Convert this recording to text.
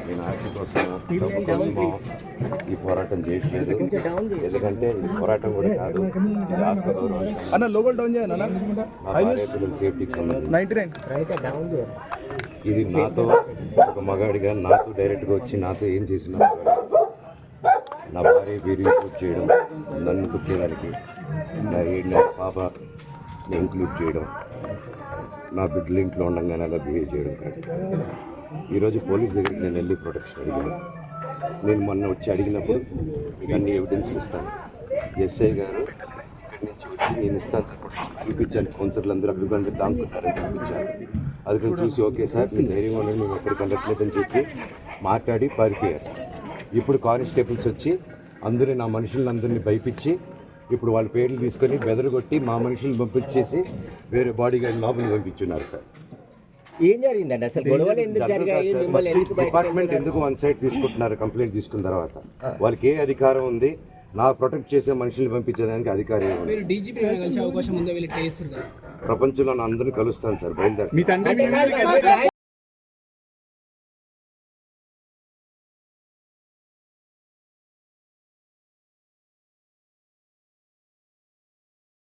నేను ఆర్టీ కోసం డబ్బు కోసమో ఈ పోరాటం చేయట్లేదు. ఎందుకంటే ఈ పోరాటం కూడా కాదు, ఇది ఆత్మగౌరవం. నా భార్య పిల్లల సేఫ్టీకి సంబంధించి ఇది నాతో ఒక మగాడిగా నాతో డైరెక్ట్గా వచ్చి నాతో ఏం చేసినా నా భార్య పేరు ఇంక్లూడ్ చేయడం, నన్ను పుట్టేదానికి నా 7 నెలల పాపని ఇంక్లూడ్ చేయడం, నా బిడ్డలు ఇంట్లో ఉండగానే అలా బిహేవ్ చేయడం కాదు. ఈరోజు పోలీస్ దగ్గరికి నేను వెళ్ళి ప్రొటెక్షన్ అడిగాను. నేను మొన్న వచ్చి అడిగినప్పుడు మీకు అన్ని ఎవిడెన్స్లు ఇస్తాను. ఎస్ఐ గారు ఇక్కడి నుంచి వచ్చి నేను ఇస్తాను సార్ ప్రొటెక్షన్ చూపించాను. కౌన్సిలర్లు అందరూ అభిప్రాయం దాముకుంటారని చూపించాను. అది కూడా చూసి ఓకే సార్ మీ ధైర్యంగా ఉండండి, మేము ఎక్కడికి వెళ్ళట్లేదని చెప్పి మాట్లాడి పారిపోయారు. ఇప్పుడు కానిస్టేబుల్స్ వచ్చి అందరూ నా మనుషులందరినీ భయపించి ఇప్పుడు వాళ్ళ పేర్లు తీసుకొని బెదరగొట్టి మా మనుషులను పంపించేసి వేరే బాడీ గార్డ్ లోపలికి పంపించున్నారు సార్. ఏం జరిగిందండి అసలు? గొడవలు ఎందుకు జరిగాయి? డిపార్ట్మెంట్ ఎందుకు వన్ సైడ్ తీసుకుంటున్నారు? కంప్లైంట్ తీసుకున్న తర్వాత వాళ్ళకి ఏ అధికారం ఉంది? నా ప్రొటెక్ట్ చేసే మనుషుల్ని పంపించేదానికి అధికారం ఏముంది? ప్రపంచంలో అందరినీ కలుస్తాను సార్, బయలుదేరి.